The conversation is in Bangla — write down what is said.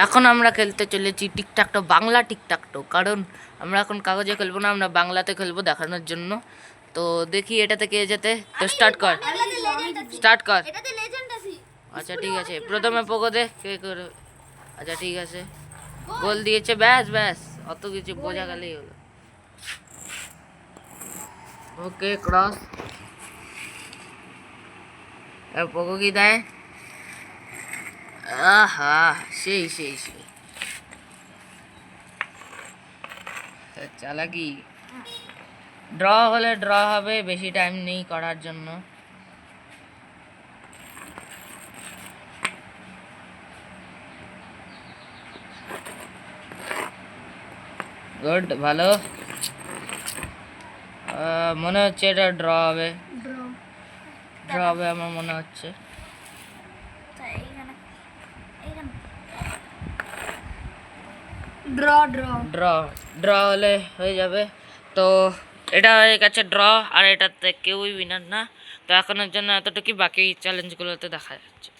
এখন আমরা খেলতে চলেছি টিকটাকটো, বাংলা টিকটাকটো। কারণ আমরা এখন কাগজে খেলবো না, আমরা বাংলাতে খেলবো দেখানোর জন্য। তো দেখি এটাতে কে যেতে। তো স্টার্ট কর। আচ্ছা ঠিক আছে, প্রথমে পোকো দে কে করে। আচ্ছা ঠিক আছে, গোল দিয়েছে। ব্যাস ব্যাস, অত কিছু বোঝা গেলেই হলো। ওকে, ক্রস। পোকো কি দেয়? আহা, সেই সেই সেই চালাকি। ড্র হলে ড্র হবে, বেশি টাইম নেই করার জন্য। গুড, ভালো। মনে হচ্ছে এটা ড্র হবে। ড্র হবে আমার মনে হচ্ছে। ড্র ড্র হলে হয়ে যাবে। তো এটা হয়ে গেছে ড্র, আর এটাতে কেউই উইনার না। তো এখনের জন্য এতটুকুই, বাকি চ্যালেঞ্জগুলোতে দেখা যাচ্ছে।